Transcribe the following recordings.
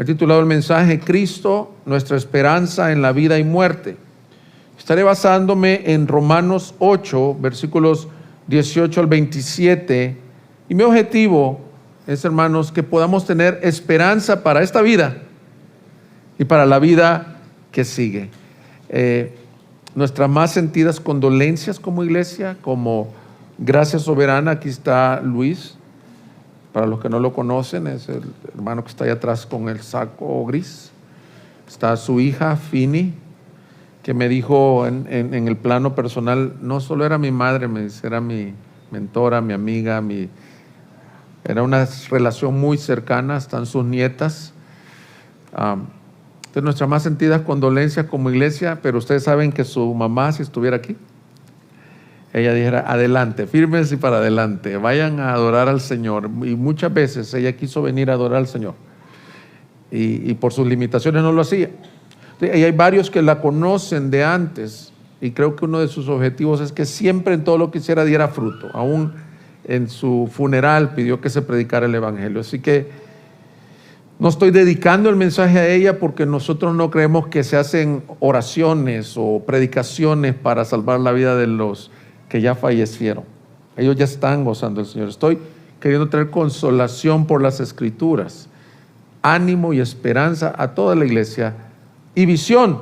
titulado el mensaje Cristo, nuestra esperanza en la vida y muerte. Estaré basándome en Romanos 8, versículos 18 al 27, y mi objetivo es, hermanos, que podamos tener esperanza para esta vida y para la vida que sigue. Nuestras más sentidas condolencias como iglesia, como Gracia Soberana. Aquí está Luis, para los que no lo conocen, es el hermano que está ahí atrás con el saco gris. Está su hija, Fini, que me dijo en el plano personal, no solo era mi madre, me dice, era mi mentora, mi amiga, era una relación muy cercana. Están sus nietas. De nuestras más sentidas condolencias como iglesia, pero ustedes saben que su mamá, si estuviera aquí, ella dijera, adelante, fírmense y para adelante, vayan a adorar al Señor. Y muchas veces ella quiso venir a adorar al Señor y por sus limitaciones no lo hacía. Y hay varios que la conocen de antes, y creo que uno de sus objetivos es que siempre en todo lo que hiciera diera fruto. Aún en su funeral pidió que se predicara el Evangelio. Así que no estoy dedicando el mensaje a ella, porque nosotros no creemos que se hacen oraciones o predicaciones para salvar la vida de los que ya fallecieron. Ellos ya están gozando del Señor. Estoy queriendo traer consolación por las Escrituras, ánimo y esperanza a toda la iglesia, y visión,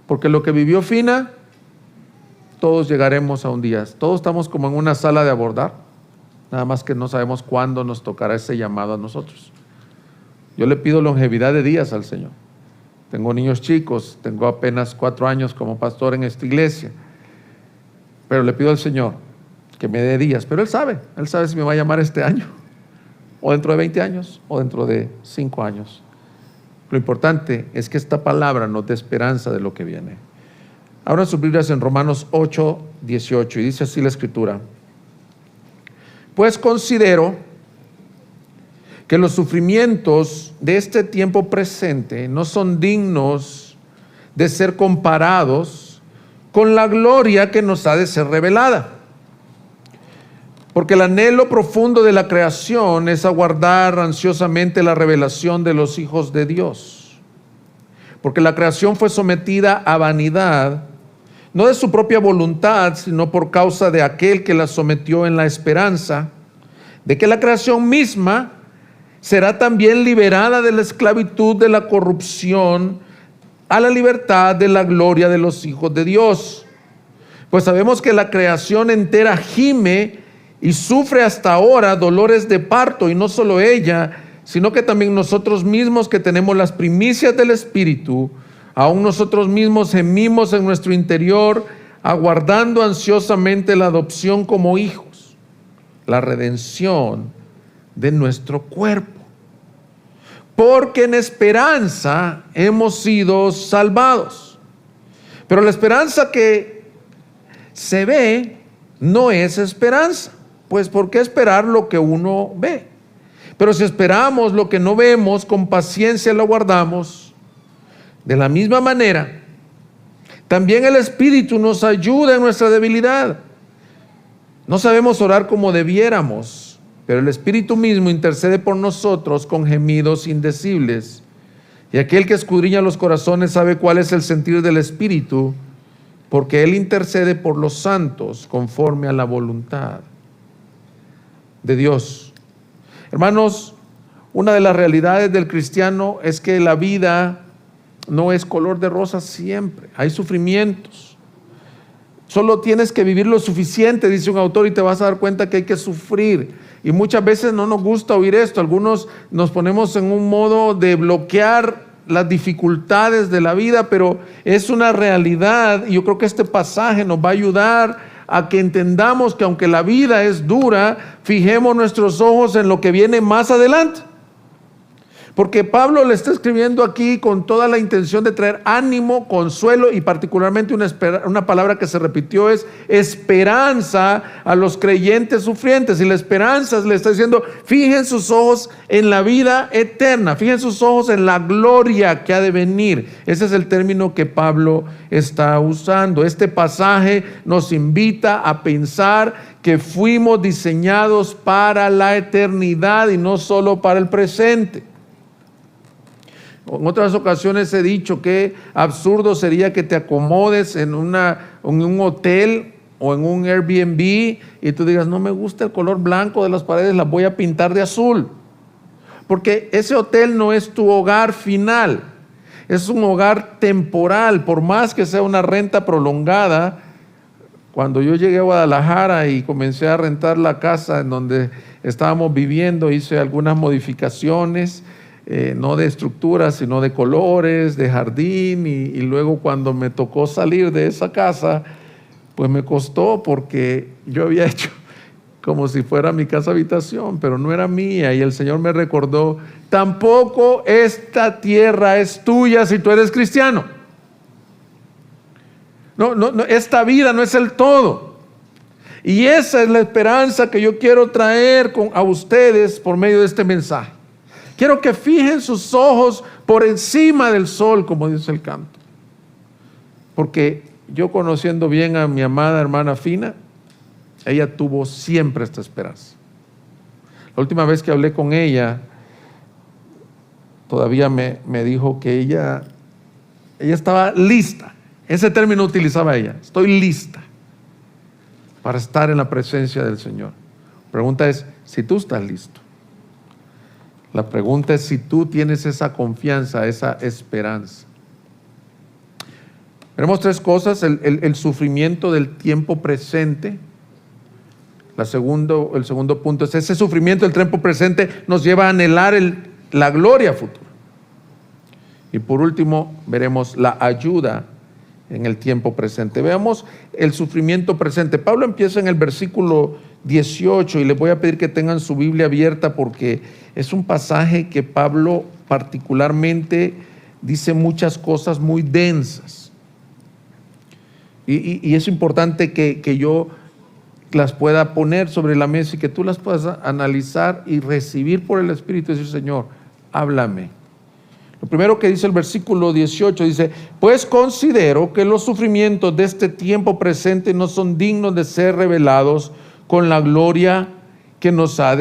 porque lo que vivió Fina, todos llegaremos a un día. Todos estamos como en una sala de abordar, nada más que no sabemos cuándo nos tocará ese llamado a nosotros. Yo le pido longevidad de días al Señor. Tengo niños chicos, tengo apenas 4 años como pastor en esta iglesia, pero le pido al Señor que me dé días. Pero Él sabe si me va a llamar este año, o dentro de 20 años, o dentro de 5 años. Lo importante es que esta palabra nos dé esperanza de lo que viene. Abran sus Biblias en Romanos 8, 18, y dice así la Escritura: pues considero que los sufrimientos de este tiempo presente no son dignos de ser comparados con la gloria que nos ha de ser revelada. Porque el anhelo profundo de la creación es aguardar ansiosamente la revelación de los hijos de Dios. Porque la creación fue sometida a vanidad, no de su propia voluntad, sino por causa de aquel que la sometió, en la esperanza de que la creación misma será también liberada de la esclavitud de la corrupción a la libertad de la gloria de los hijos de Dios. Pues sabemos que la creación entera gime y sufre hasta ahora dolores de parto, y no solo ella, sino que también nosotros mismos, que tenemos las primicias del Espíritu, aún nosotros mismos gemimos en nuestro interior, aguardando ansiosamente la adopción como hijos, la redención de nuestro cuerpo. Porque en esperanza hemos sido salvados. Pero la esperanza que se ve no es esperanza. Pues ¿por qué esperar lo que uno ve? Pero si esperamos lo que no vemos, con paciencia lo guardamos. De la misma manera, también el Espíritu nos ayuda en nuestra debilidad. No sabemos orar como debiéramos, pero el Espíritu mismo intercede por nosotros con gemidos indecibles. Y aquel que escudriña los corazones sabe cuál es el sentir del Espíritu, porque Él intercede por los santos conforme a la voluntad de Dios. Hermanos, una de las realidades del cristiano es que la vida no es color de rosa siempre. Hay sufrimientos. Solo tienes que vivir lo suficiente, dice un autor, y te vas a dar cuenta que hay que sufrir. Y muchas veces no nos gusta oír esto. Algunos nos ponemos en un modo de bloquear las dificultades de la vida, pero es una realidad, y yo creo que este pasaje nos va a ayudar a que entendamos que aunque la vida es dura, fijemos nuestros ojos en lo que viene más adelante. Porque Pablo le está escribiendo aquí con toda la intención de traer ánimo, consuelo, y particularmente una palabra que se repitió es esperanza a los creyentes sufrientes. Y la esperanza le está diciendo: fijen sus ojos en la vida eterna, fijen sus ojos en la gloria que ha de venir. Ese es el término que Pablo está usando. Este pasaje nos invita a pensar que fuimos diseñados para la eternidad y no solo para el presente. En otras ocasiones he dicho que absurdo sería que te acomodes en un hotel o en un Airbnb y tú digas, no me gusta el color blanco de las paredes, las voy a pintar de azul. Porque ese hotel no es tu hogar final, es un hogar temporal, por más que sea una renta prolongada. Cuando yo llegué a Guadalajara y comencé a rentar la casa en donde estábamos viviendo, hice algunas modificaciones, no de estructura, sino de colores, de jardín, y luego cuando me tocó salir de esa casa, pues me costó porque yo había hecho como si fuera mi casa habitación, pero no era mía, y el Señor me recordó, tampoco esta tierra es tuya si tú eres cristiano. No, esta vida no es el todo. Y esa es la esperanza que yo quiero traer a ustedes por medio de este mensaje. Quiero que fijen sus ojos por encima del sol, como dice el canto. Porque yo, conociendo bien a mi amada hermana Fina, ella tuvo siempre esta esperanza. La última vez que hablé con ella, todavía me dijo que ella estaba lista. Ese término utilizaba ella: estoy lista para estar en la presencia del Señor. La pregunta es si tú estás listo. La pregunta es si tú tienes esa confianza, esa esperanza. Veremos tres cosas: el sufrimiento del tiempo presente. El segundo punto es ese sufrimiento del tiempo presente nos lleva a anhelar la gloria futura. Y por último, veremos la ayuda en el tiempo presente. Veamos el sufrimiento presente. Pablo empieza en el versículo 18 y les voy a pedir que tengan su Biblia abierta porque es un pasaje que Pablo particularmente dice muchas cosas muy densas. Y es importante que yo las pueda poner sobre la mesa y que tú las puedas analizar y recibir por el Espíritu y decir: Señor, háblame. Lo primero que dice el versículo 18 dice: pues considero que los sufrimientos de este tiempo presente no son dignos de ser revelados con la gloria que nos ha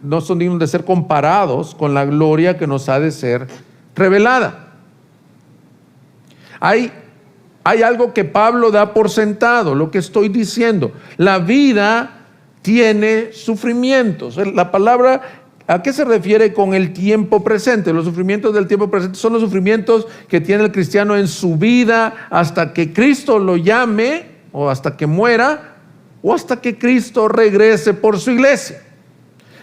no son dignos de ser comparados con la gloria que nos ha de ser revelada. Hay algo que Pablo da por sentado, lo que estoy diciendo. La vida tiene sufrimientos. La palabra, ¿a qué se refiere con el tiempo presente? Los sufrimientos del tiempo presente son los sufrimientos que tiene el cristiano en su vida hasta que Cristo lo llame, o hasta que muera, o hasta que Cristo regrese por su iglesia.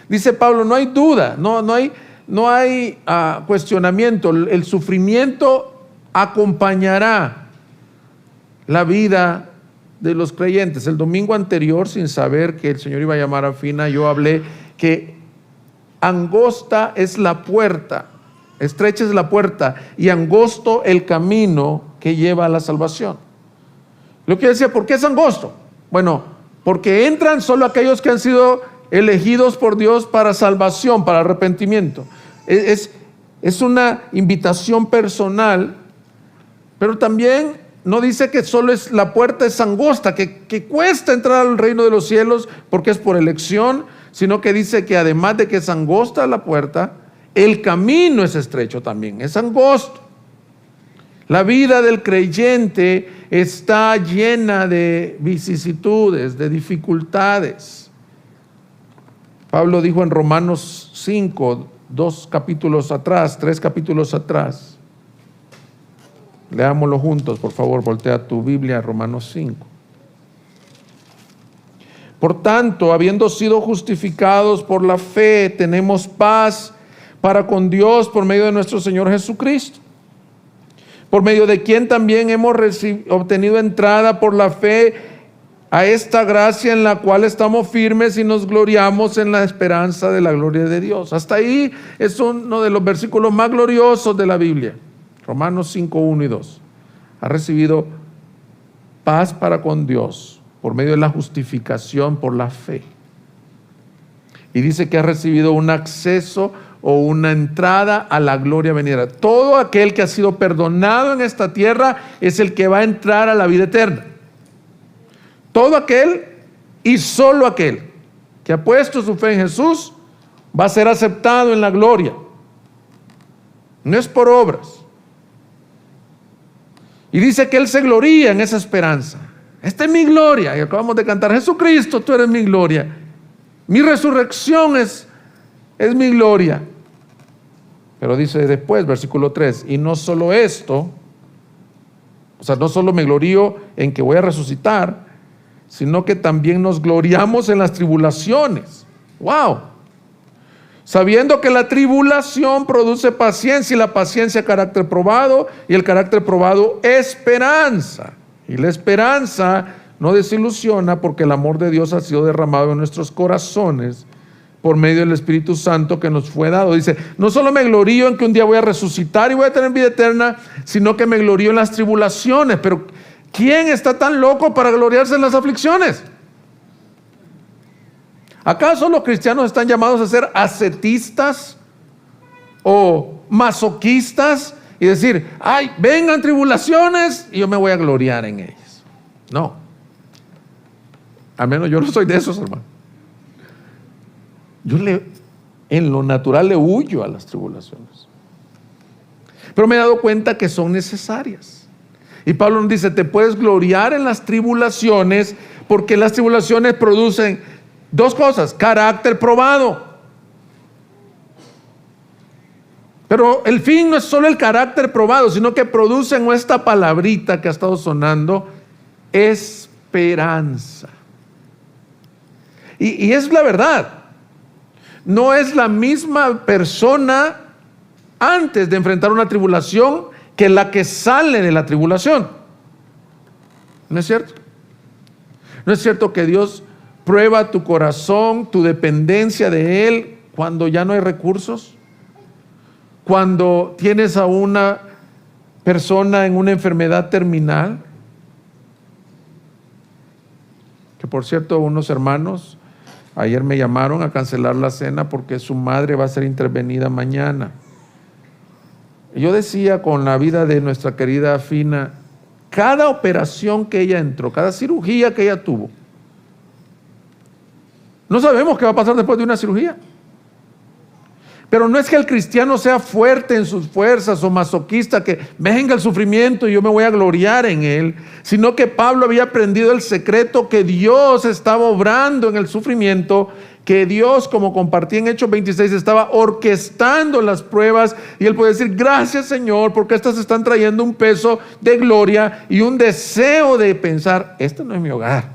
Dice Pablo, no hay duda, no hay cuestionamiento. El sufrimiento acompañará la vida de los creyentes. El domingo anterior, sin saber que el Señor iba a llamar a Fina, yo hablé que angosta es la puerta, estrecha es la puerta y angosto el camino que lleva a la salvación. Lo que yo decía, ¿por qué es angosto? Bueno, porque entran solo aquellos que han sido elegidos por Dios para salvación, para arrepentimiento. Es una invitación personal, pero también no dice que solo la puerta es angosta, que cuesta entrar al reino de los cielos porque es por elección, sino que dice que además de que es angosta la puerta, el camino es estrecho también, es angosto. La vida del creyente está llena de vicisitudes, de dificultades. Pablo dijo en Romanos 5, 3 capítulos atrás, leámoslo juntos, por favor, voltea tu Biblia a Romanos 5. Por tanto, habiendo sido justificados por la fe, tenemos paz para con Dios por medio de nuestro Señor Jesucristo, por medio de quien también hemos obtenido entrada por la fe a esta gracia en la cual estamos firmes y nos gloriamos en la esperanza de la gloria de Dios. Hasta ahí es uno de los versículos más gloriosos de la Biblia. Romanos 5, 1 y 2. Ha recibido paz para con Dios por medio de la justificación por la fe. Y dice que ha recibido un acceso o una entrada a la gloria venidera. Todo aquel que ha sido perdonado en esta tierra es el que va a entrar a la vida eterna. Todo aquel y solo aquel que ha puesto su fe en Jesús va a ser aceptado en la gloria. no es por obras. Y dice que Él se gloría en esa esperanza. Esta es mi gloria. Y acabamos de cantar: Jesucristo, tú eres mi gloria. Mi resurrección es mi gloria. Pero dice después, versículo 3, y no solo esto, o sea, no solo me glorío en que voy a resucitar, sino que también nos gloriamos en las tribulaciones. ¡Wow! Sabiendo que la tribulación produce paciencia, y la paciencia carácter probado, y el carácter probado esperanza. Y la esperanza no desilusiona, porque el amor de Dios ha sido derramado en nuestros corazones por medio del Espíritu Santo que nos fue dado. Dice, no solo me glorío en que un día voy a resucitar y voy a tener vida eterna, sino que me glorío en las tribulaciones. Pero ¿quién está tan loco para gloriarse en las aflicciones? ¿Acaso los cristianos están llamados a ser ascetistas o masoquistas y decir, ay, vengan tribulaciones y yo me voy a gloriar en ellas? No. Al menos yo no soy de esos, hermano. Yo en lo natural le huyo a las tribulaciones. Pero me he dado cuenta que son necesarias. Y Pablo nos dice, te puedes gloriar en las tribulaciones, porque las tribulaciones producen dos cosas: carácter probado. Pero el fin no es solo el carácter probado, sino que producen esta palabrita que ha estado sonando: esperanza. Y es la verdad. No es la misma persona antes de enfrentar una tribulación que la que sale de la tribulación. ¿No es cierto? ¿No es cierto que Dios prueba tu corazón, tu dependencia de Él cuando ya no hay recursos? Cuando tienes a una persona en una enfermedad terminal. Que por cierto, unos hermanos ayer me llamaron a cancelar la cena porque su madre va a ser intervenida mañana. Y yo decía, con la vida de nuestra querida Fina, cada operación que ella entró, cada cirugía que ella tuvo, no sabemos qué va a pasar después de una cirugía. Pero no es que el cristiano sea fuerte en sus fuerzas o masoquista, que venga el sufrimiento y yo me voy a gloriar en él, sino que Pablo había aprendido el secreto que Dios estaba obrando en el sufrimiento, que Dios, como compartí en Hechos 26, estaba orquestando las pruebas, y él puede decir, gracias Señor, porque estas están trayendo un peso de gloria y un deseo de pensar, este no es mi hogar,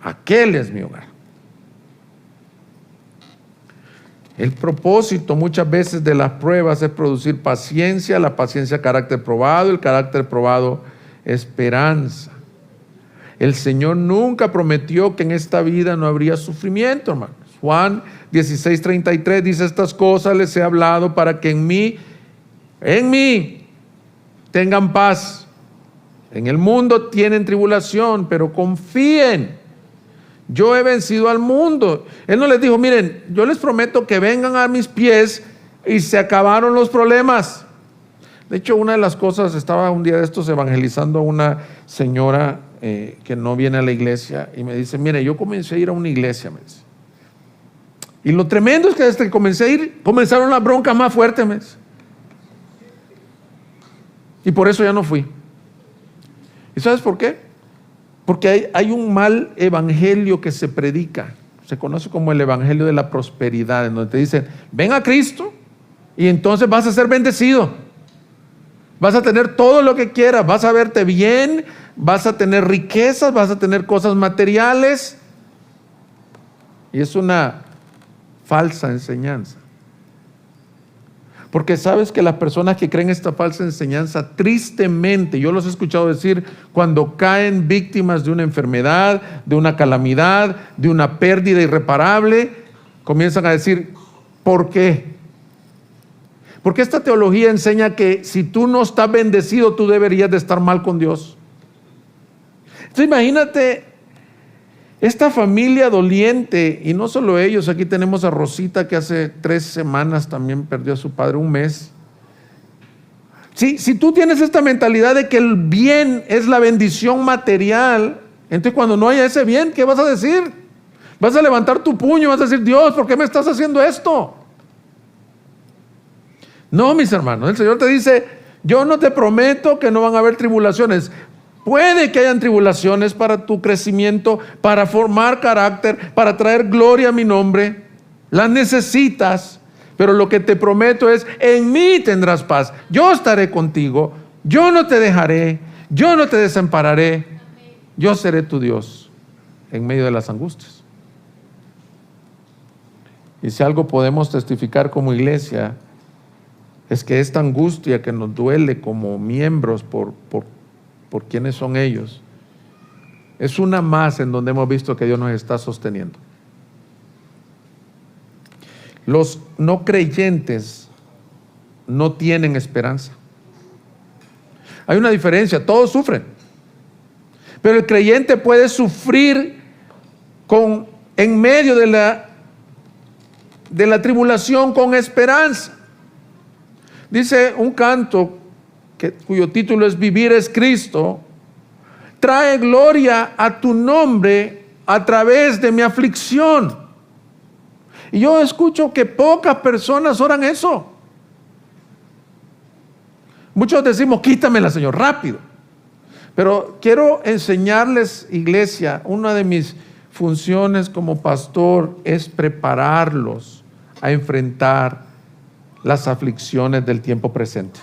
aquel es mi hogar. El propósito muchas veces de las pruebas es producir paciencia, la paciencia carácter probado, el carácter probado esperanza. El Señor nunca prometió que en esta vida no habría sufrimiento, hermanos. Juan 16:33 dice, estas cosas les he hablado para que en mí tengan paz. En el mundo tienen tribulación, pero confíen. Yo he vencido al mundo. Él no les dijo, miren, yo les prometo que vengan a mis pies y se acabaron los problemas. De hecho, una de las cosas, estaba un día de estos evangelizando a una señora que no viene a la iglesia y me dice, mire, yo comencé a ir a una iglesia, me dice. Y lo tremendo es que desde que comencé a ir, comenzaron las broncas más fuertes, me dice. Y por eso ya no fui. ¿Y sabes por qué? Porque hay un mal evangelio que se predica, se conoce como el evangelio de la prosperidad, en donde te dicen, ven a Cristo y entonces vas a ser bendecido, vas a tener todo lo que quieras, vas a verte bien, vas a tener riquezas, vas a tener cosas materiales. Y es una falsa enseñanza. Porque sabes que las personas que creen esta falsa enseñanza, tristemente, yo los he escuchado decir, cuando caen víctimas de una enfermedad, de una calamidad, de una pérdida irreparable, comienzan a decir, ¿por qué? Porque esta teología enseña que si tú no estás bendecido, tú deberías de estar mal con Dios. Entonces imagínate esta familia doliente, y no solo ellos, aquí tenemos a Rosita que hace 3 semanas también perdió a su padre, 1 mes. Si tú tienes esta mentalidad de que el bien es la bendición material, entonces cuando no haya ese bien, ¿qué vas a decir? Vas a levantar tu puño, vas a decir, Dios, ¿por qué me estás haciendo esto? No, mis hermanos, el Señor te dice, yo no te prometo que no van a haber tribulaciones. Puede que hayan tribulaciones para tu crecimiento, para formar carácter, para traer gloria a mi nombre. Las necesitas, pero lo que te prometo es, en mí tendrás paz. Yo estaré contigo, yo no te dejaré, yo no te desampararé. Yo seré tu Dios en medio de las angustias. Y si algo podemos testificar como iglesia, es que esta angustia que nos duele como miembros por quiénes son ellos, es una más en donde hemos visto que Dios nos está sosteniendo. Los no creyentes no tienen esperanza. Hay una diferencia, todos sufren, pero el creyente puede sufrir en medio de la tribulación con esperanza. Dice un canto cuyo título es Vivir es Cristo: trae gloria a tu nombre a través de mi aflicción. Y yo escucho que pocas personas oran eso. Muchos decimos, quítamela, Señor, rápido. Pero quiero enseñarles, iglesia, una de mis funciones como pastor es prepararlos a enfrentar las aflicciones del tiempo presente.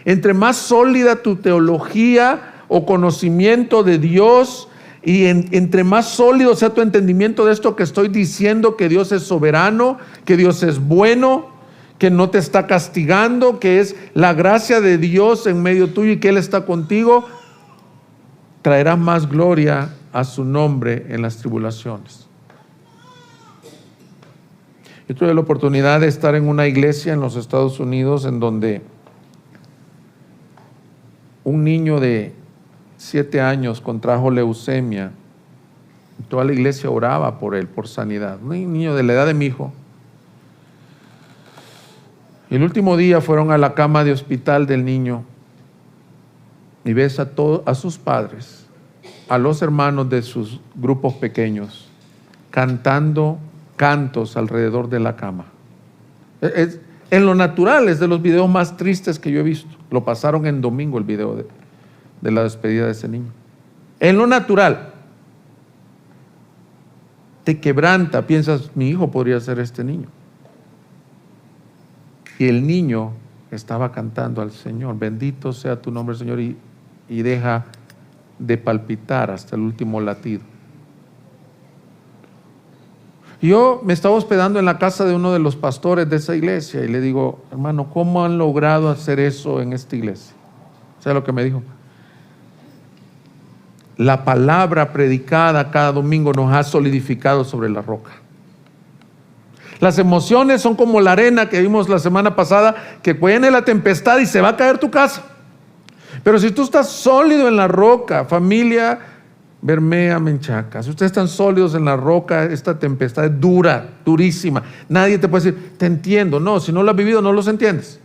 Entre más sólida tu teología o conocimiento de Dios, y entre más sólido sea tu entendimiento de esto que estoy diciendo, que Dios es soberano, que Dios es bueno, que no te está castigando, que es la gracia de Dios en medio tuyo y que Él está contigo, traerás más gloria a su nombre en las tribulaciones. Yo tuve la oportunidad de estar en una iglesia en los Estados Unidos en donde un niño de 7 años contrajo leucemia. Toda la iglesia oraba por él, por sanidad. Un niño de la edad de mi hijo. Y el último día fueron a la cama de hospital del niño y ves a sus padres, a los hermanos de sus grupos pequeños, cantando cantos alrededor de la cama. En lo natural es de los videos más tristes que yo he visto. Lo pasaron en domingo el video de la despedida de ese niño. En lo natural te quebranta, piensas, mi hijo podría ser este niño. Y el niño estaba cantando al Señor, bendito sea tu nombre, Señor, y deja de palpitar hasta el último latido. Yo me estaba hospedando en la casa de uno de los pastores de esa iglesia y le digo, hermano, ¿cómo han logrado hacer eso en esta iglesia? ¿Sabe lo que me dijo? La palabra predicada cada domingo nos ha solidificado sobre la roca. Las emociones son como la arena que vimos la semana pasada, que viene la tempestad y se va a caer tu casa. Pero si tú estás sólido en la roca, familia Bermea Menchaca, si ustedes están sólidos en la roca, esta tempestad es dura, durísima. Nadie te puede decir, te entiendo. No, si no lo has vivido, no los entiendes.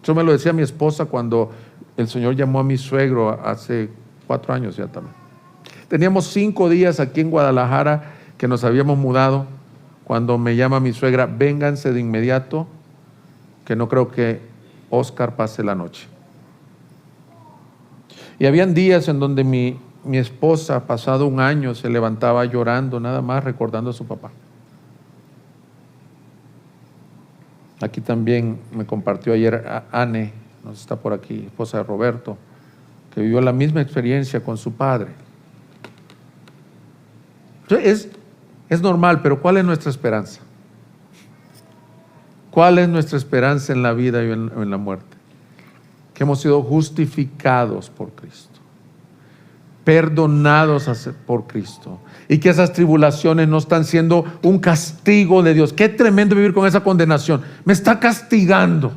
Eso me lo decía mi esposa cuando el Señor llamó a mi suegro hace 4 años ya también. Teníamos 5 días aquí en Guadalajara que nos habíamos mudado, cuando me llama mi suegra, vénganse de inmediato, que no creo que Oscar pase la noche. Y habían días en donde mi esposa, pasado 1 año, se levantaba llorando, nada más recordando a su papá. Aquí también me compartió ayer Anne, no está por aquí, esposa de Roberto, que vivió la misma experiencia con su padre. Entonces, es normal, pero ¿cuál es nuestra esperanza? ¿Cuál es nuestra esperanza en la vida y en la muerte? Que hemos sido justificados por Cristo, perdonados por Cristo, y que esas tribulaciones no están siendo un castigo de Dios. Qué tremendo vivir con esa condenación. Me está castigando.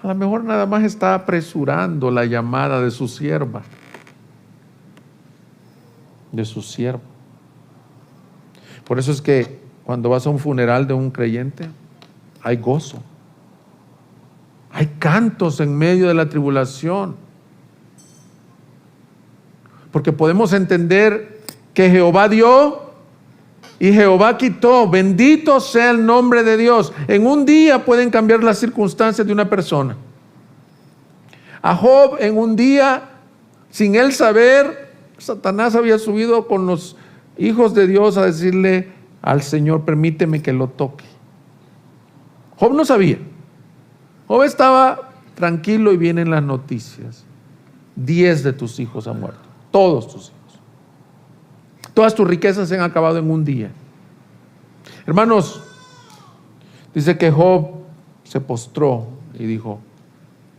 A lo mejor nada más está apresurando la llamada de su sierva, de su siervo. Por eso es que cuando vas a un funeral de un creyente, hay gozo. Hay cantos en medio de la tribulación. Porque podemos entender que Jehová dio y Jehová quitó. Bendito sea el nombre de Dios. En un día pueden cambiar las circunstancias de una persona. A Job en un día, sin él saber, Satanás había subido con los hijos de Dios a decirle al Señor: permíteme que lo toque. Job no sabía. Job estaba tranquilo y vienen las noticias: 10 de tus hijos han muerto, todos tus hijos. Todas tus riquezas se han acabado en un día. Hermanos, dice que Job se postró y dijo: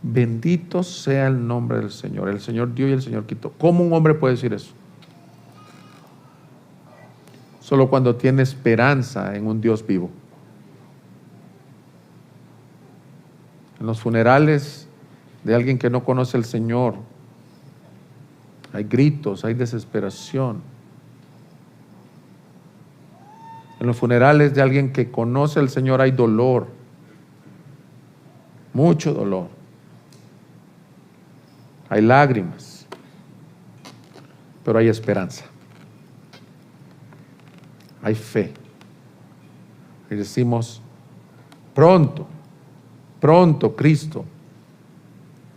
bendito sea el nombre del Señor. El Señor dio y el Señor quitó. ¿Cómo un hombre puede decir eso? Solo cuando tiene esperanza en un Dios vivo. En los funerales de alguien que no conoce al Señor, hay gritos, hay desesperación. En los funerales de alguien que conoce al Señor hay dolor, mucho dolor. Hay lágrimas, pero hay esperanza. Hay fe. Y decimos: pronto, pronto Cristo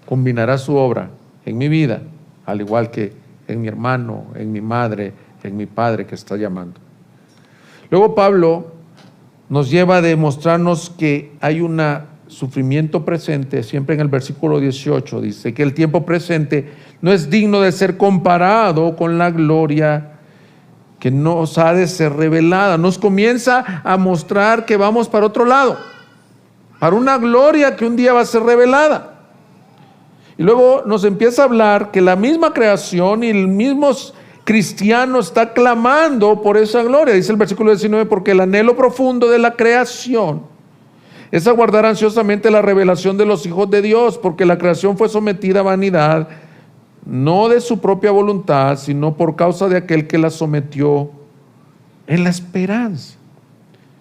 combinará su obra en mi vida, al igual que en mi hermano, en mi madre, en mi padre que está llamando. Luego Pablo nos lleva a demostrarnos que hay un sufrimiento presente. Siempre en el versículo 18 dice que el tiempo presente no es digno de ser comparado con la gloria que nos ha de ser revelada. Nos comienza a mostrar que vamos para otro lado, para una gloria que un día va a ser revelada. Y luego nos empieza a hablar que la misma creación y el mismo cristiano está clamando por esa gloria. Dice el versículo 19: porque el anhelo profundo de la creación es aguardar ansiosamente la revelación de los hijos de Dios, porque la creación fue sometida a vanidad, no de su propia voluntad, sino por causa de aquel que la sometió, en la esperanza.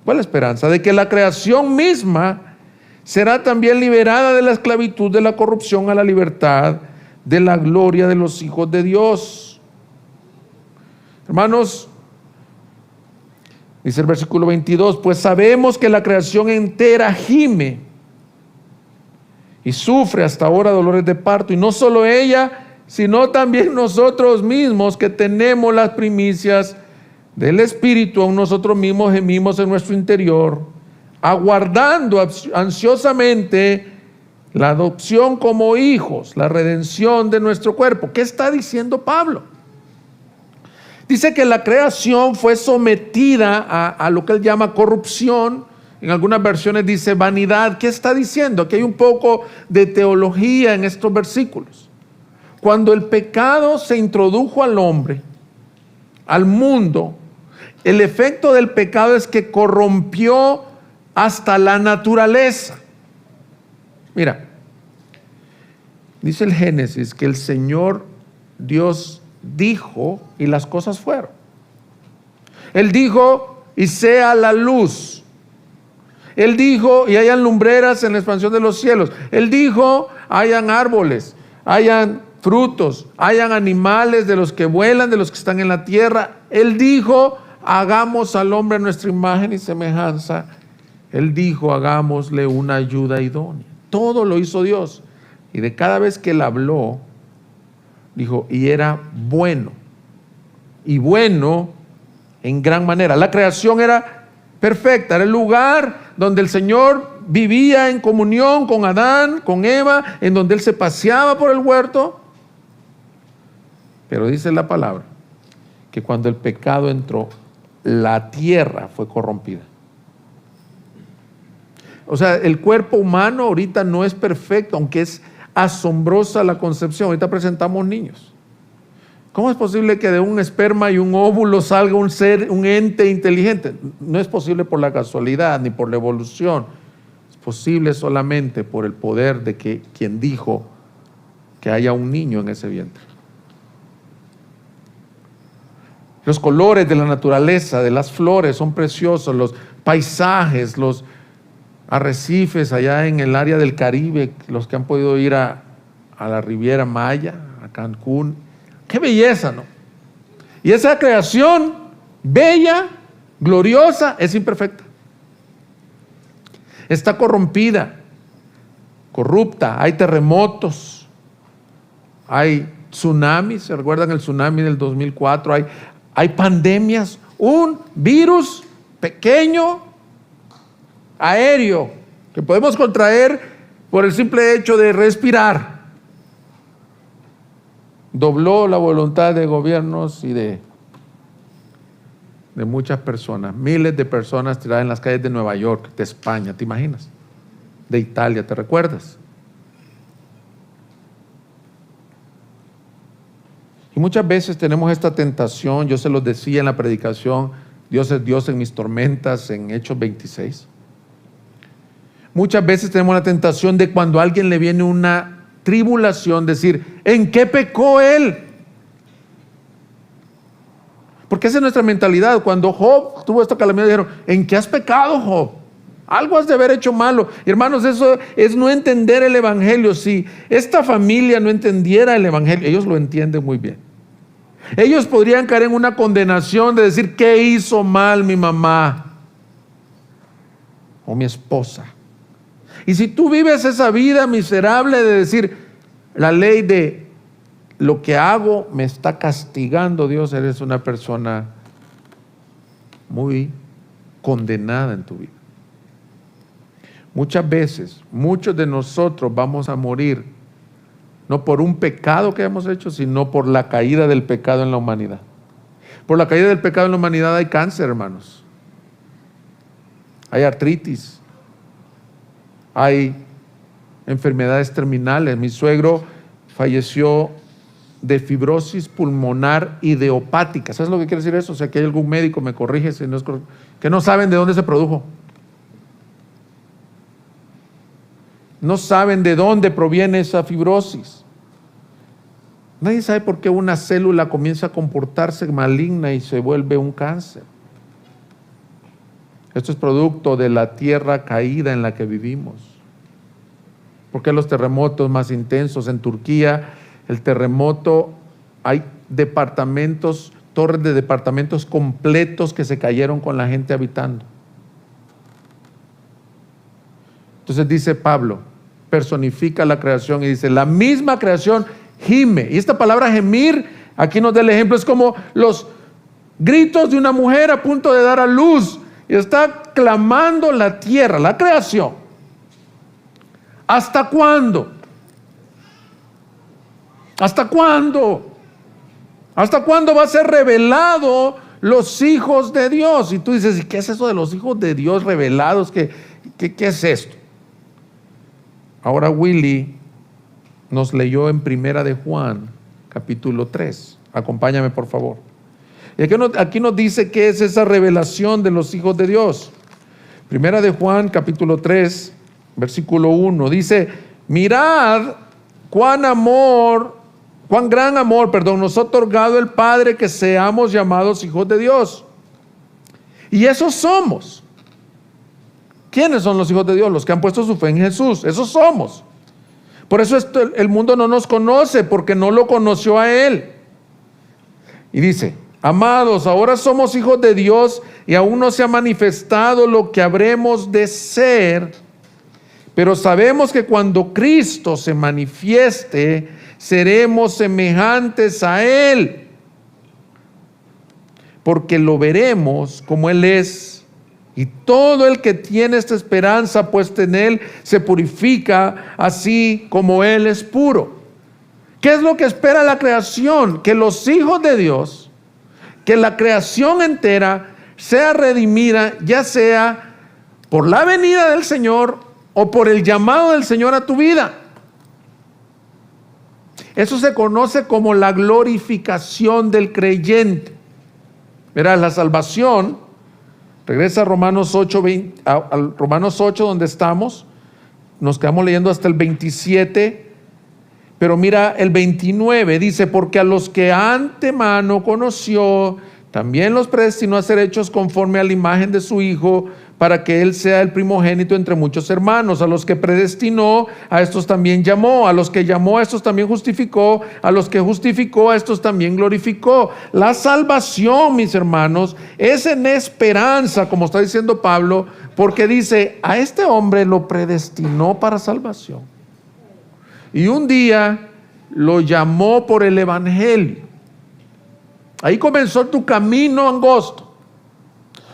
¿Cuál esperanza? De que la creación misma será también liberada de la esclavitud de la corrupción a la libertad de la gloria de los hijos de Dios. Hermanos, dice el versículo 22: pues sabemos que la creación entera gime y sufre hasta ahora dolores de parto, y no solo ella, sino también nosotros mismos, que tenemos las primicias del Espíritu. Aún nosotros mismos gemimos en nuestro interior, aguardando ansiosamente la adopción como hijos, la redención de nuestro cuerpo. ¿Qué está diciendo Pablo? Dice que la creación fue sometida a lo que él llama corrupción. En algunas versiones dice vanidad. ¿Qué está diciendo? Aquí hay un poco de teología en estos versículos. Cuando el pecado se introdujo al hombre, al mundo, el efecto del pecado es que corrompió hasta la naturaleza. Mira, dice el Génesis que el Señor Dios dijo y las cosas fueron. Él dijo y sea la luz. Él dijo y hayan lumbreras en la expansión de los cielos. Él dijo hayan árboles, hayan frutos, hayan animales, de los que vuelan, de los que están en la tierra. Él dijo hagamos al hombre a nuestra imagen y semejanza. Él dijo hagámosle una ayuda idónea. Todo lo hizo Dios. Y de cada vez que él habló, dijo, y era bueno, y bueno en gran manera. La creación era perfecta, era el lugar donde el Señor vivía en comunión con Adán, con Eva, en donde él se paseaba por el huerto. Pero dice la palabra que cuando el pecado entró, la tierra fue corrompida. O sea, el cuerpo humano ahorita no es perfecto, aunque es asombrosa la concepción. Ahorita presentamos niños. ¿Cómo es posible que de un esperma y un óvulo salga un ser, un ente inteligente? No es posible por la casualidad ni por la evolución. Es posible solamente por el poder de que quien dijo que haya un niño en ese vientre. Los colores de la naturaleza, de las flores son preciosos, los paisajes, los arrecifes allá en el área del Caribe, los que han podido ir a la Riviera Maya, a Cancún. ¡Qué belleza!, ¿no? Y esa creación bella gloriosa, es imperfecta. Está corrompida, corrupta, hay terremotos, hay tsunamis, ¿se recuerdan el tsunami del 2004? Hay pandemias, un virus pequeño, aéreo, que podemos contraer por el simple hecho de respirar. Dobló la voluntad de gobiernos y de muchas personas, miles de personas tiradas en las calles de Nueva York, de España, ¿te imaginas? De Italia, ¿te recuerdas? Y muchas veces tenemos esta tentación, yo se los decía en la predicación, Dios es Dios en mis tormentas, en Hechos 26. Muchas veces tenemos la tentación de cuando a alguien le viene una tribulación, decir, ¿en qué pecó él? Porque esa es nuestra mentalidad. Cuando Job tuvo esta calamidad, dijeron, ¿en qué has pecado, Job? Algo has de haber hecho malo. Y hermanos, eso es no entender el Evangelio. Si esta familia no entendiera el Evangelio, ellos lo entienden muy bien. Ellos podrían caer en una condenación de decir, ¿qué hizo mal mi mamá o mi esposa? Y si tú vives esa vida miserable de decir, la ley de lo que hago me está castigando Dios, eres una persona muy condenada en tu vida. Muchas veces, muchos de nosotros vamos a morir, no por un pecado que hemos hecho, sino por la caída del pecado en la humanidad. Por la caída del pecado en la humanidad hay cáncer, hermanos. Hay artritis. Hay enfermedades terminales. Mi suegro falleció de fibrosis pulmonar idiopática. ¿Sabes lo que quiere decir eso? O sea, que hay algún médico, me corrige si no es correcto, que no saben de dónde se produjo. No saben de dónde proviene esa fibrosis. Nadie sabe por qué una célula comienza a comportarse maligna y se vuelve un cáncer. Esto es producto de la tierra caída en la que vivimos. ¿Por qué los terremotos más intensos en Turquía? El terremoto, hay departamentos, torres de departamentos completos que se cayeron con la gente habitando. Entonces dice Pablo, personifica la creación y dice, la misma creación gime. Y esta palabra gemir, aquí nos da el ejemplo, es como los gritos de una mujer a punto de dar a luz. Y está clamando la tierra, la creación. ¿Hasta cuándo? ¿Hasta cuándo? ¿Hasta cuándo va a ser revelado los hijos de Dios? Y tú dices, ¿y qué es eso de los hijos de Dios revelados? ¿Qué es esto? Ahora Willy nos leyó en Primera de Juan, capítulo 3. Acompáñame, por favor. Y aquí nos dice qué es esa revelación de los hijos de Dios. Primera de Juan, capítulo 3, versículo 1. Dice, mirad cuán gran amor nos ha otorgado el Padre que seamos llamados hijos de Dios. Y esos somos. ¿Quiénes son los hijos de Dios? Los que han puesto su fe en Jesús. Esos somos. Por eso el mundo no nos conoce, porque no lo conoció a Él. Y dice, amados, ahora somos hijos de Dios y aún no se ha manifestado lo que habremos de ser, pero sabemos que cuando Cristo se manifieste, seremos semejantes a Él, porque lo veremos como Él es. Y todo el que tiene esta esperanza puesta en Él se purifica así como Él es puro. ¿Qué es lo que espera la creación? Que los hijos de Dios, que la creación entera sea redimida, ya sea por la venida del Señor o por el llamado del Señor a tu vida. Eso se conoce como la glorificación del creyente. Verás, la salvación, regresa a Romanos 8, Romanos 8 donde estamos, nos quedamos leyendo hasta el 27, pero mira el 29, dice, porque a los que antemano conoció, también los predestinó a ser hechos conforme a la imagen de su Hijo, para que él sea el primogénito entre muchos hermanos. A los que predestinó, a estos también llamó. A los que llamó, a estos también justificó. A los que justificó, a estos también glorificó. La salvación, mis hermanos, es en esperanza, como está diciendo Pablo, porque dice, a este hombre lo predestinó para salvación. Y un día lo llamó por el evangelio. Ahí comenzó tu camino angosto,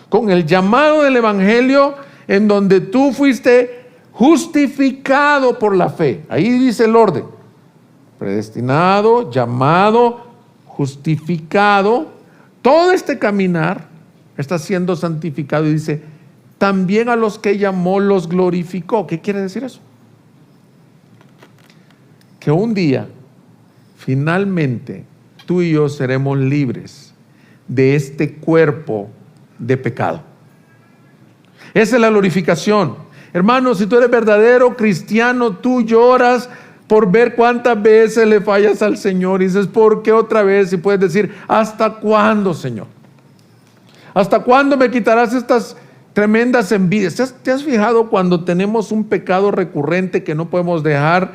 con el llamado del evangelio, en donde tú fuiste justificado por la fe. Ahí dice el orden: predestinado, llamado, justificado. Todo este caminar está siendo santificado, y dice, también a los que llamó los glorificó. ¿Qué quiere decir eso? Que un día, finalmente, tú y yo seremos libres de este cuerpo de pecado. Esa es la glorificación. Hermano, si tú eres verdadero cristiano, tú lloras por ver cuántas veces le fallas al Señor y dices, ¿por qué otra vez? Y puedes decir, ¿hasta cuándo, Señor? ¿Hasta cuándo me quitarás estas tremendas envidias? ¿Te has fijado cuando tenemos un pecado recurrente que no podemos dejar?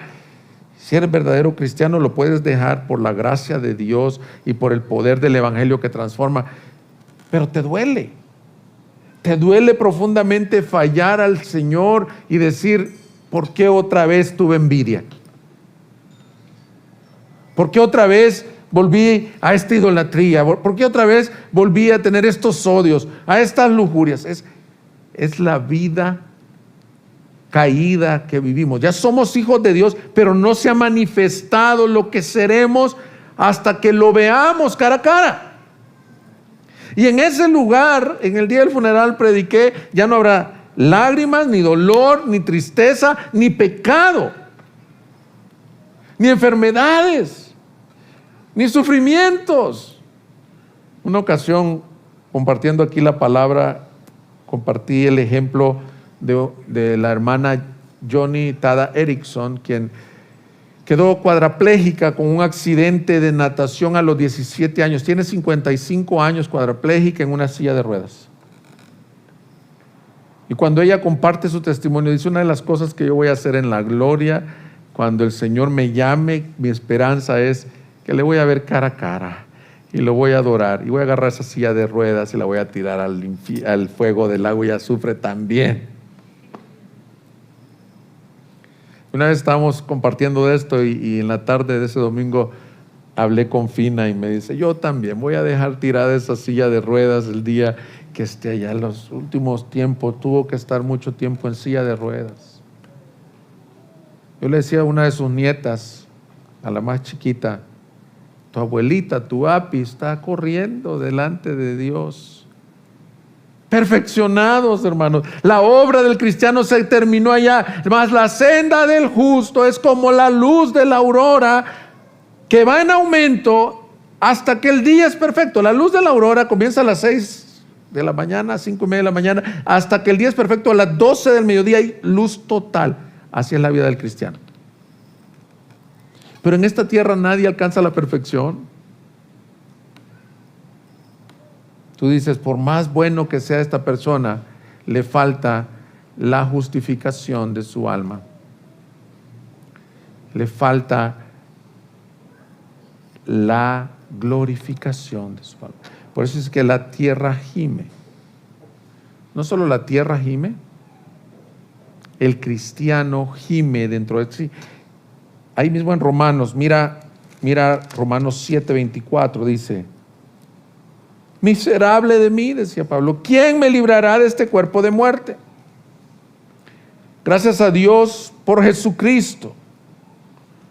Si eres verdadero cristiano, lo puedes dejar por la gracia de Dios y por el poder del evangelio que transforma. Pero te duele profundamente fallar al Señor y decir, ¿por qué otra vez tuve envidia? ¿Por qué otra vez volví a esta idolatría? ¿Por qué otra vez volví a tener estos odios, a estas lujurias? Es la vida caída que vivimos. Ya somos hijos de Dios, pero no se ha manifestado lo que seremos hasta que lo veamos cara a cara. Y en ese lugar, en el día del funeral prediqué, ya no habrá lágrimas, ni dolor, ni tristeza, ni pecado, ni enfermedades, ni sufrimientos. Una ocasión, compartiendo aquí la palabra, compartí el ejemplo de la hermana Johnny Tada Erickson, quien quedó cuadraplégica con un accidente de natación a los 17 años. Tiene 55 años, cuadraplégica en una silla de ruedas. Y cuando ella comparte su testimonio, dice, una de las cosas que yo voy a hacer en la gloria, cuando el Señor me llame, mi esperanza es que le voy a ver cara a cara y lo voy a adorar, y voy a agarrar esa silla de ruedas y la voy a tirar al fuego del lago y azufre también. Una vez estábamos compartiendo de esto y en la tarde de ese domingo hablé con Fina y me dice, yo también voy a dejar tirada esa silla de ruedas el día que esté allá. En los últimos tiempos tuvo que estar mucho tiempo en silla de ruedas. Yo le decía a una de sus nietas, a la más chiquita, tu abuelita, tu api, está corriendo delante de Dios. Perfeccionados, hermanos. La obra del cristiano se terminó allá, mas la senda del justo es como la luz de la aurora que va en aumento hasta que el día es perfecto. La luz de la aurora comienza a las 6 de la mañana, 5:30 de la mañana, hasta que el día es perfecto. A las 12 del mediodía hay luz total. Así es la vida del cristiano. Pero en esta tierra nadie alcanza la perfección. Tú dices, por más bueno que sea esta persona, le falta la justificación de su alma. Le falta la glorificación de su alma. Por eso es que la tierra gime. No solo la tierra gime, el cristiano gime dentro de sí. Ahí mismo en Romanos, mira Romanos 7:24, dice, miserable de mí, decía Pablo, ¿quién me librará de este cuerpo de muerte? Gracias a Dios por Jesucristo,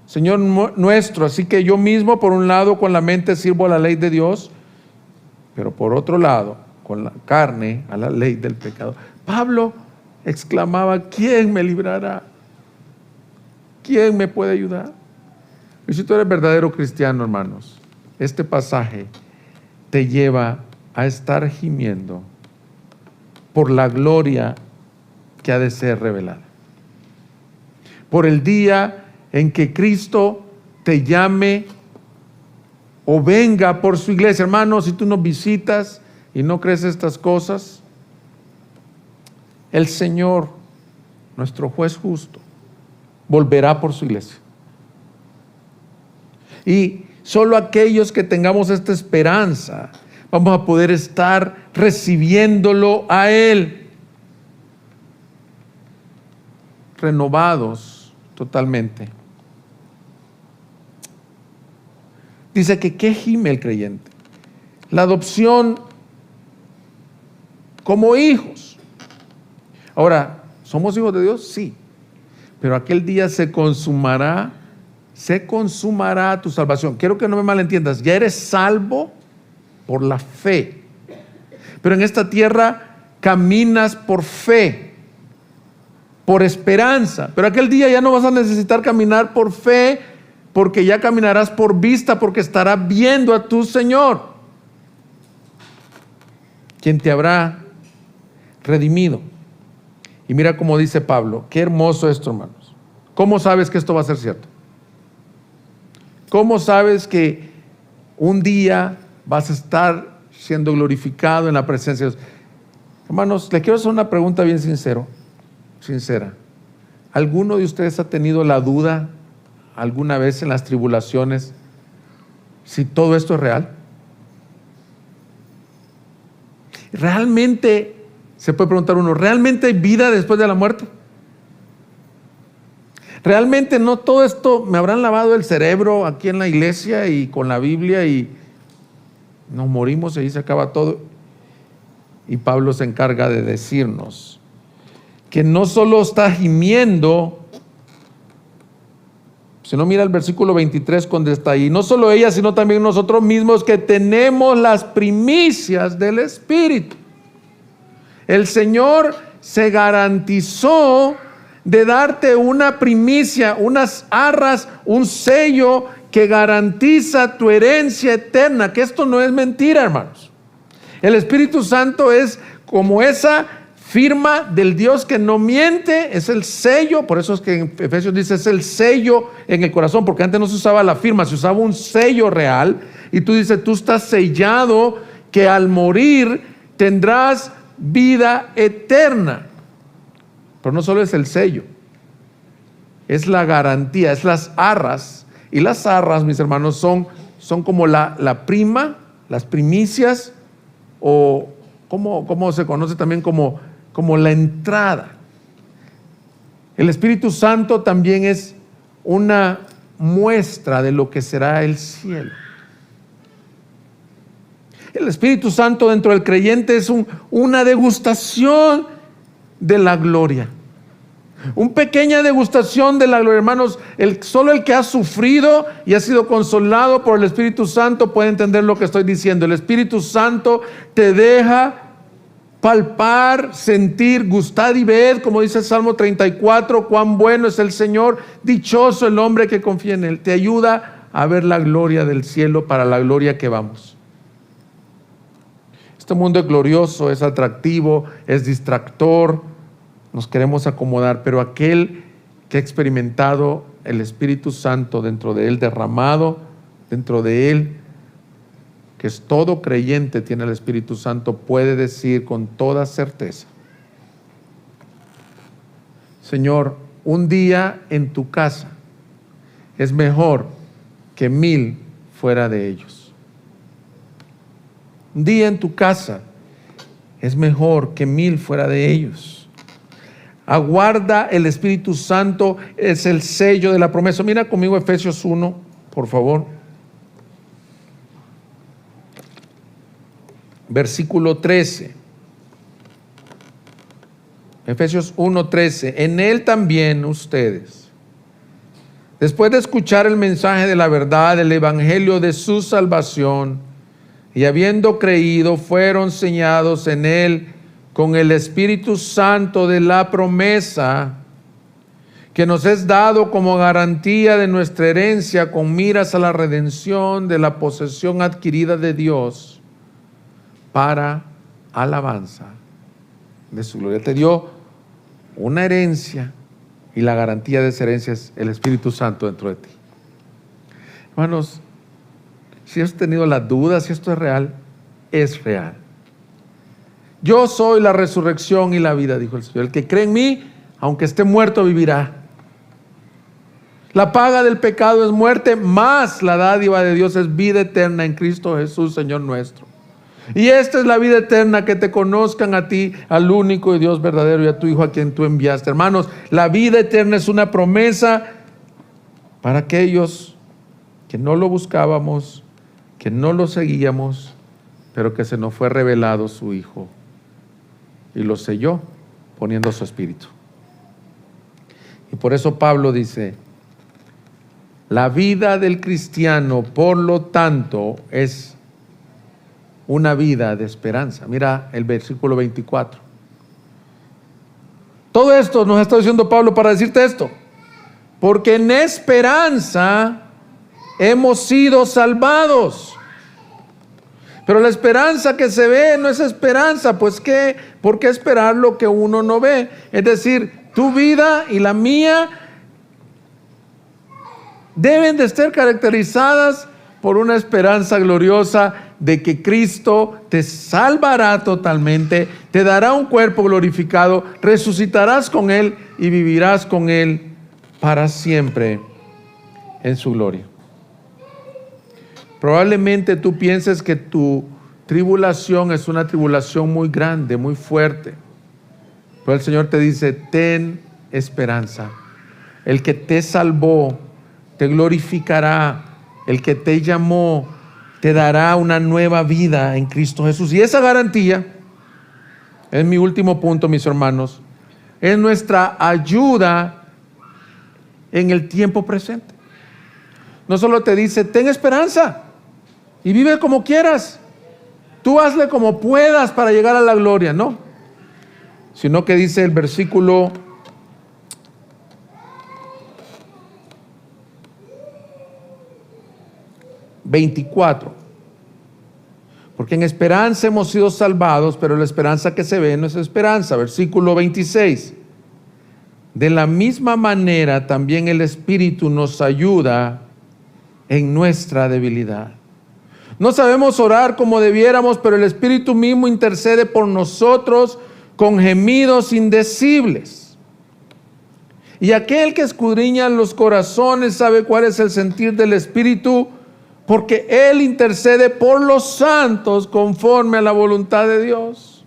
Señor nuestro. Así que yo mismo, por un lado, con la mente sirvo a la ley de Dios, pero por otro lado, con la carne, a la ley del pecado. Pablo exclamaba, ¿quién me librará? ¿Quién me puede ayudar? Y si tú eres verdadero cristiano, hermanos, este pasaje te lleva a estar gimiendo por la gloria que ha de ser revelada. Por el día en que Cristo te llame o venga por su iglesia. Hermano, si tú nos visitas y no crees estas cosas, el Señor, nuestro juez justo, volverá por su iglesia. Y solo aquellos que tengamos esta esperanza vamos a poder estar recibiéndolo a Él, renovados totalmente. Dice que ¿qué gime el creyente? La adopción como hijos. Ahora, ¿somos hijos de Dios? Sí. Pero aquel día se consumará tu salvación. Quiero que no me malentiendas. Ya eres salvo por la fe. Pero en esta tierra caminas por fe, por esperanza. Pero aquel día ya no vas a necesitar caminar por fe, porque ya caminarás por vista, porque estarás viendo a tu Señor, quien te habrá redimido. Y mira cómo dice Pablo, qué hermoso esto, hermanos. ¿Cómo sabes que esto va a ser cierto? ¿Cómo sabes que un día vas a estar siendo glorificado en la presencia de Dios? Hermanos, les quiero hacer una pregunta bien sincera. ¿Alguno de ustedes ha tenido la duda alguna vez en las tribulaciones si todo esto es real? ¿Realmente, se puede preguntar uno, realmente hay vida después de la muerte? ¿Realmente no todo esto me habrán lavado el cerebro aquí en la iglesia y con la Biblia y nos morimos y ahí se acaba todo? Y Pablo se encarga de decirnos que no solo está gimiendo, sino mira el versículo 23 cuando está ahí, no solo ella, sino también nosotros mismos que tenemos las primicias del Espíritu. El Señor se garantizó de darte una primicia, unas arras, un sello que garantiza tu herencia eterna, que esto no es mentira, hermanos. El Espíritu Santo es como esa firma del Dios que no miente, es el sello. Por eso es que en Efesios dice es el sello en el corazón, porque antes no se usaba la firma, se usaba un sello real. Y tú dices, tú estás sellado que al morir tendrás vida eterna. Pero no solo es el sello, es la garantía, es las arras. Y las arras, mis hermanos, son como la prima, las primicias, o como se conoce también como la entrada. El Espíritu Santo también es una muestra de lo que será el cielo. El Espíritu Santo dentro del creyente es una degustación de la gloria. Una pequeña degustación de la gloria, hermanos. Solo el que ha sufrido y ha sido consolado por el Espíritu Santo puede entender lo que estoy diciendo. El Espíritu Santo te deja palpar, sentir, gustar y ver, como dice el Salmo 34, cuán bueno es el Señor, dichoso el hombre que confía en Él. Te ayuda a ver la gloria del cielo, para la gloria que vamos. Este mundo es glorioso, es atractivo, es distractor, nos queremos acomodar, pero aquel que ha experimentado el Espíritu Santo dentro de él, derramado dentro de él, que es todo creyente, tiene el Espíritu Santo, puede decir con toda certeza: Señor, un día en tu casa es mejor que 1000 fuera de ellos. Un día en tu casa es mejor que 1000 fuera de ellos. Aguarda el Espíritu Santo, es el sello de la promesa. Mira conmigo Efesios 1, por favor. Versículo 13. Efesios 1:13. En él también ustedes, después de escuchar el mensaje de la verdad, el evangelio de su salvación, y habiendo creído, fueron sellados en él con el Espíritu Santo de la promesa, que nos es dado como garantía de nuestra herencia, con miras a la redención de la posesión adquirida de Dios para alabanza de su gloria. Te dio una herencia, y la garantía de esa herencia es el Espíritu Santo dentro de ti. Hermanos, si has tenido la duda si esto es real, es real. Yo soy la resurrección y la vida, dijo el Señor. El que cree en mí, aunque esté muerto, vivirá. La paga del pecado es muerte, mas la dádiva de Dios es vida eterna en Cristo Jesús, Señor nuestro. Y esta es la vida eterna, que te conozcan a ti, al único Dios verdadero, y a tu Hijo a quien tú enviaste. Hermanos, la vida eterna es una promesa para aquellos que no lo buscábamos, que no lo seguíamos, pero que se nos fue revelado su Hijo y lo selló poniendo su Espíritu. Y por eso Pablo dice: la vida del cristiano, por lo tanto, es una vida de esperanza. Mira el versículo 24. Todo esto nos está diciendo Pablo para decirte esto: porque en esperanza hemos sido salvados. Pero la esperanza que se ve no es esperanza, pues ¿qué? ¿Por qué esperar lo que uno no ve? Es decir, tu vida y la mía deben de estar caracterizadas por una esperanza gloriosa de que Cristo te salvará totalmente, te dará un cuerpo glorificado, resucitarás con Él y vivirás con Él para siempre en su gloria. Probablemente tú pienses que tu tribulación es una tribulación muy grande, muy fuerte, pero el Señor te dice: ten esperanza. El que te salvó te glorificará. El que te llamó te dará una nueva vida en Cristo Jesús. Y esa garantía, es mi último punto, mis hermanos, es nuestra ayuda en el tiempo presente. No solo te dice: ten esperanza y vive como quieras, tú hazle como puedas para llegar a la gloria, no, sino que dice el versículo 24: porque en esperanza hemos sido salvados, pero la esperanza que se ve no es esperanza. Versículo 26: de la misma manera también el Espíritu nos ayuda en nuestra debilidad. No sabemos orar como debiéramos, pero el Espíritu mismo intercede por nosotros con gemidos indecibles. Y aquel que escudriña los corazones sabe cuál es el sentir del Espíritu, porque Él intercede por los santos conforme a la voluntad de Dios.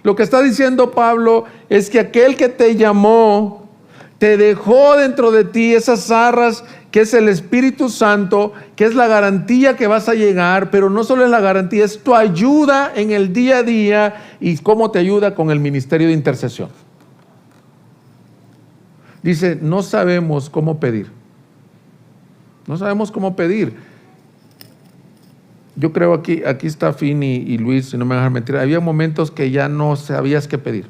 Lo que está diciendo Pablo es que aquel que te llamó, te dejó dentro de ti esas arras que es el Espíritu Santo, que es la garantía que vas a llegar, pero no solo es la garantía, es tu ayuda en el día a día. ¿Y cómo te ayuda? Con el ministerio de intercesión. Dice: no sabemos cómo pedir. No sabemos cómo pedir. Yo creo aquí está Fini y Luis, si no me dejan mentir. Había momentos que ya no sabías qué pedir.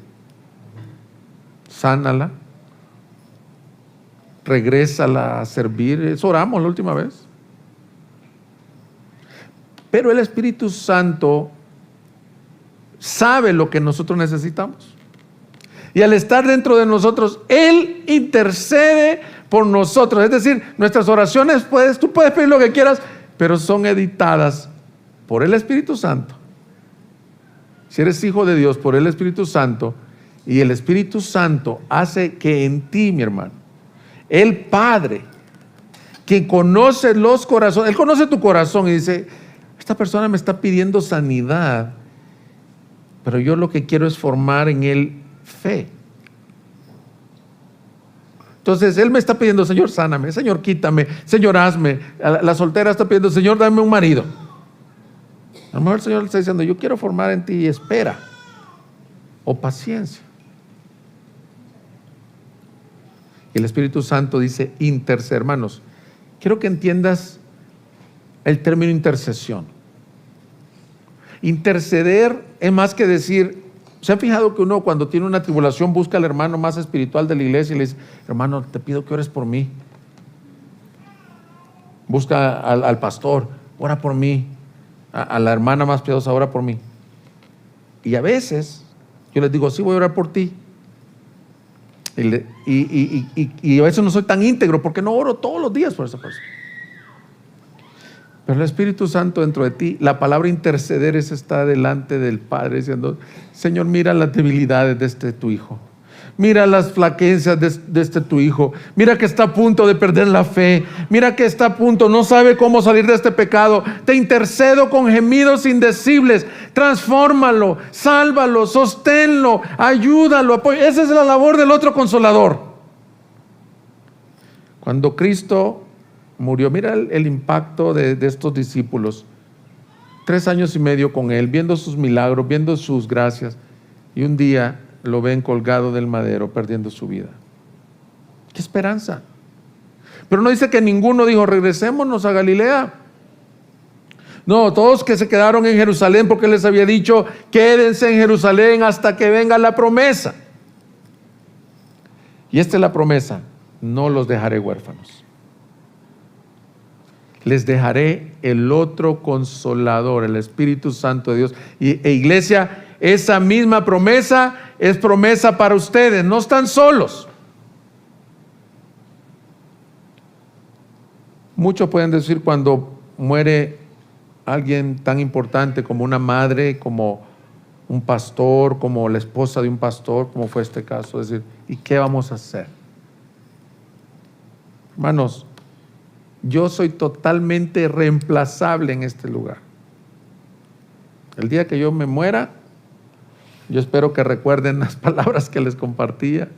Sánala, regrésala a servir. Eso oramos la última vez. Pero el Espíritu Santo sabe lo que nosotros necesitamos. Y al estar dentro de nosotros, Él intercede por nosotros. Es decir, nuestras oraciones, tú puedes pedir lo que quieras, pero son editadas por el Espíritu Santo. Si eres hijo de Dios, por el Espíritu Santo, y el Espíritu Santo hace que en ti, mi hermano, el Padre, que conoce los corazones, Él conoce tu corazón y dice: esta persona me está pidiendo sanidad, pero yo lo que quiero es formar en él fe. Entonces Él me está pidiendo: Señor, sáname, Señor, quítame, Señor, hazme. La soltera está pidiendo: Señor, dame un marido. A lo mejor el Señor le está diciendo: yo quiero formar en ti espera o paciencia. Y el Espíritu Santo dice: interceder. Hermanos, quiero que entiendas el término intercesión. Interceder es más que decir. ¿Se han fijado que uno, cuando tiene una tribulación, busca al hermano más espiritual de la iglesia y le dice: hermano, te pido que ores por mí? Busca al pastor: ora por mí. A la hermana más piadosa: ora por mí. Y a veces yo les digo: sí, voy a orar por ti. Y a veces no soy tan íntegro porque no oro todos los días por esa persona. Pero el Espíritu Santo dentro de ti, la palabra interceder es estar delante del Padre diciendo: Señor, mira las debilidades de este tu hijo. Mira las flaquezas de este tu hijo. Mira que está a punto de perder la fe. Mira que está a punto, no sabe cómo salir de este pecado. Te intercedo con gemidos indecibles. Transfórmalo, sálvalo, sosténlo, ayúdalo, apoya. Esa es la labor del otro consolador. Cuando Cristo murió, mira el impacto de estos discípulos. 3 años y medio con Él, viendo sus milagros, viendo sus gracias. Y un día lo ven colgado del madero, perdiendo su vida. ¡Qué esperanza! Pero no dice que ninguno dijo: regresémonos a Galilea. No, todos que se quedaron en Jerusalén, porque Él les había dicho: quédense en Jerusalén hasta que venga la promesa. Y esta es la promesa: no los dejaré huérfanos. Les dejaré el otro consolador, el Espíritu Santo de Dios. E iglesia, esa misma promesa es promesa para ustedes. No están solos. Muchos pueden decir, cuando muere alguien tan importante como una madre, como un pastor, como la esposa de un pastor, como fue este caso, decir: ¿y qué vamos a hacer? Hermanos, yo soy totalmente reemplazable en este lugar. El día que yo me muera, yo espero que recuerden las palabras que les compartía,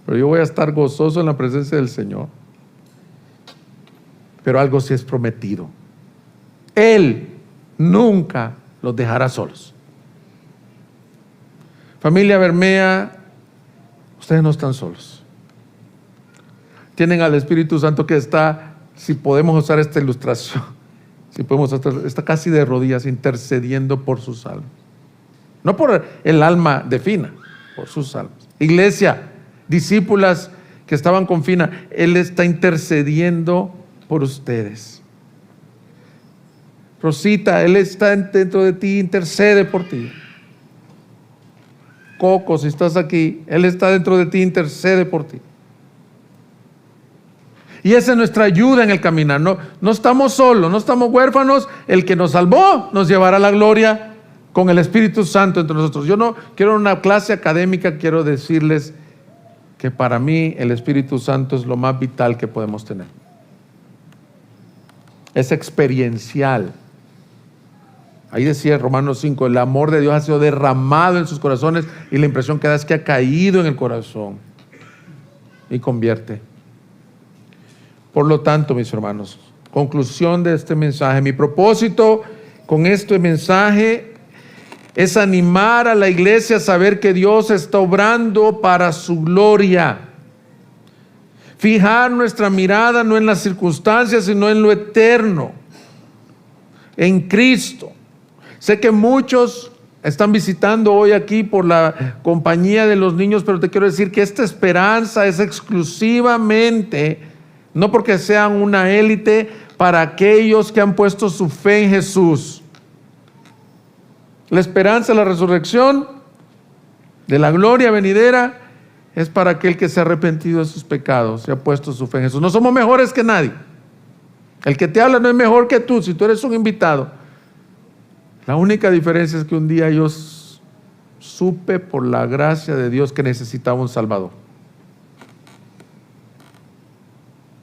pero yo voy a estar gozoso en la presencia del Señor. Pero algo sí es prometido: Él nunca los dejará solos. Familia Bermea, ustedes no están solos. Tienen al Espíritu Santo que está, si podemos usar esta ilustración, está casi de rodillas intercediendo por sus almas. No por el alma de Fina, por sus almas. Iglesia, discípulas que estaban con Fina, Él está intercediendo por ustedes. Rosita, Él está dentro de ti, intercede por ti. Coco, si estás aquí, Él está dentro de ti, intercede por ti. Y esa es nuestra ayuda en el caminar. No estamos solos, no estamos huérfanos. El que nos salvó nos llevará a la gloria con el Espíritu Santo entre nosotros. Yo no quiero una clase académica, quiero decirles que para mí el Espíritu Santo es lo más vital que podemos tener. Es experiencial. Ahí decía Romanos 5, el amor de Dios ha sido derramado en sus corazones, y la impresión que da es que ha caído en el corazón y convierte. Por lo tanto, mis hermanos, conclusión de este mensaje. Mi propósito con este mensaje es animar a la iglesia a saber que Dios está obrando para su gloria. Fijar nuestra mirada no en las circunstancias, sino en lo eterno, en Cristo. Sé que muchos están visitando hoy aquí por la compañía de los niños, pero te quiero decir que esta esperanza es exclusivamente, no porque sean una élite, para aquellos que han puesto su fe en Jesús. La esperanza de la resurrección, de la gloria venidera, es para aquel que se ha arrepentido de sus pecados y ha puesto su fe en Jesús. No somos mejores que nadie. El que te habla no es mejor que tú, si tú eres un invitado. La única diferencia es que un día yo supe por la gracia de Dios que necesitaba un Salvador.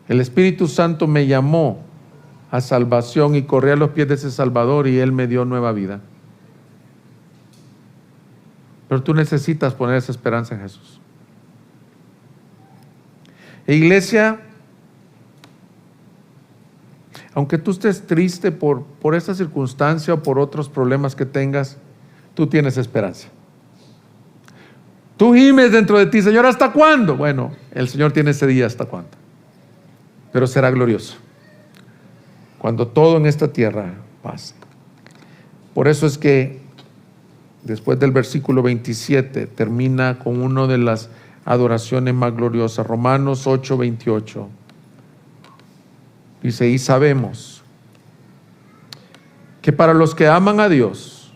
El Espíritu Santo me llamó a salvación y corrí a los pies de ese Salvador, y Él me dio nueva vida. Pero tú necesitas poner esa esperanza en Jesús. Iglesia, aunque tú estés triste por esta circunstancia o por otros problemas que tengas, tú tienes esperanza. Tú gimes dentro de ti: Señor, ¿hasta cuándo? Bueno, el Señor tiene ese día hasta cuándo. Pero será glorioso cuando todo en esta tierra pase. Por eso es que después del versículo 27 termina con una de las adoraciones más gloriosas. Romanos 8:28 dice: y sabemos que para los que aman a Dios,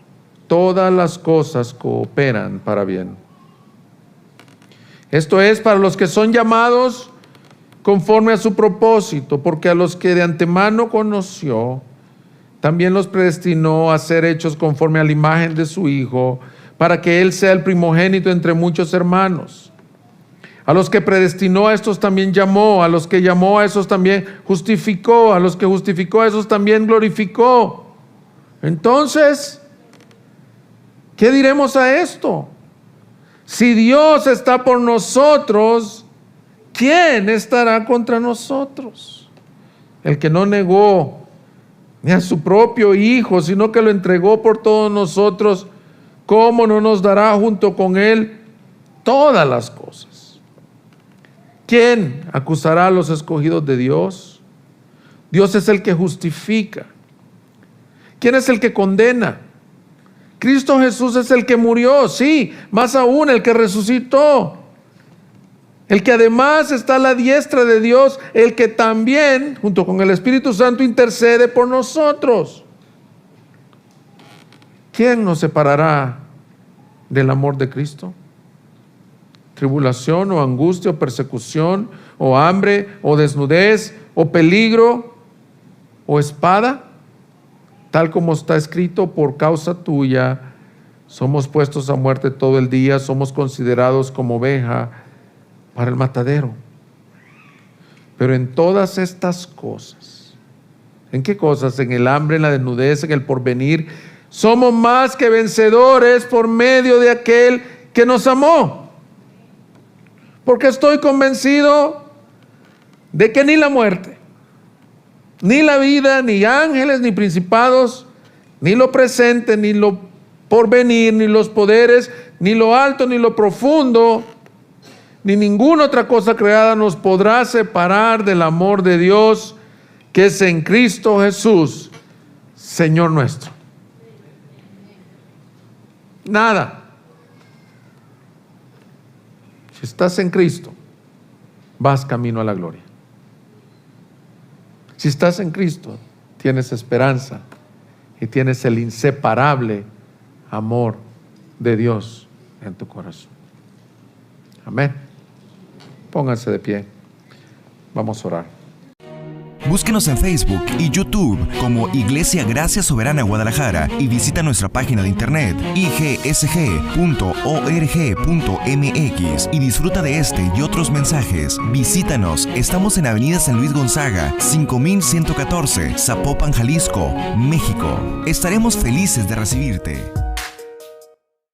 todas las cosas cooperan para bien. Esto es, para los que son llamados conforme a su propósito, porque a los que de antemano conoció, también los predestinó a ser hechos conforme a la imagen de su Hijo, para que Él sea el primogénito entre muchos hermanos. A los que predestinó, a estos también llamó, a los que llamó, a esos también justificó, a los que justificó, a esos también glorificó. Entonces, ¿qué diremos a esto? Si Dios está por nosotros, ¿quién estará contra nosotros? El que no negó ni a su propio Hijo, sino que lo entregó por todos nosotros, ¿cómo no nos dará junto con Él todas las cosas? ¿Quién acusará a los escogidos de Dios? Dios es el que justifica. ¿Quién es el que condena? Cristo Jesús es el que murió, sí, más aún el que resucitó. El que además está a la diestra de Dios, el que también, junto con el Espíritu Santo, intercede por nosotros. ¿Quién nos separará del amor de Cristo? ¿Tribulación o angustia o persecución o hambre o desnudez o peligro o espada? Tal como está escrito, por causa tuya somos puestos a muerte todo el día, somos considerados como oveja para el matadero. Pero en todas estas cosas, ¿en qué cosas? En el hambre, en la desnudez, en el porvenir, somos más que vencedores por medio de aquel que nos amó. Porque estoy convencido de que ni la muerte, ni la vida, ni ángeles, ni principados, ni lo presente, ni lo porvenir, ni los poderes, ni lo alto, ni lo profundo, ni ninguna otra cosa creada nos podrá separar del amor de Dios que es en Cristo Jesús, Señor nuestro. Nada. Si estás en Cristo, vas camino a la gloria. Si estás en Cristo, tienes esperanza y tienes el inseparable amor de Dios en tu corazón. Amén. Pónganse de pie. Vamos a orar. Búsquenos en Facebook y YouTube como Iglesia Gracia Soberana Guadalajara y visita nuestra página de internet igsg.org.mx y disfruta de este y otros mensajes. Visítanos, estamos en Avenida San Luis Gonzaga, 5114, Zapopan, Jalisco, México. Estaremos felices de recibirte.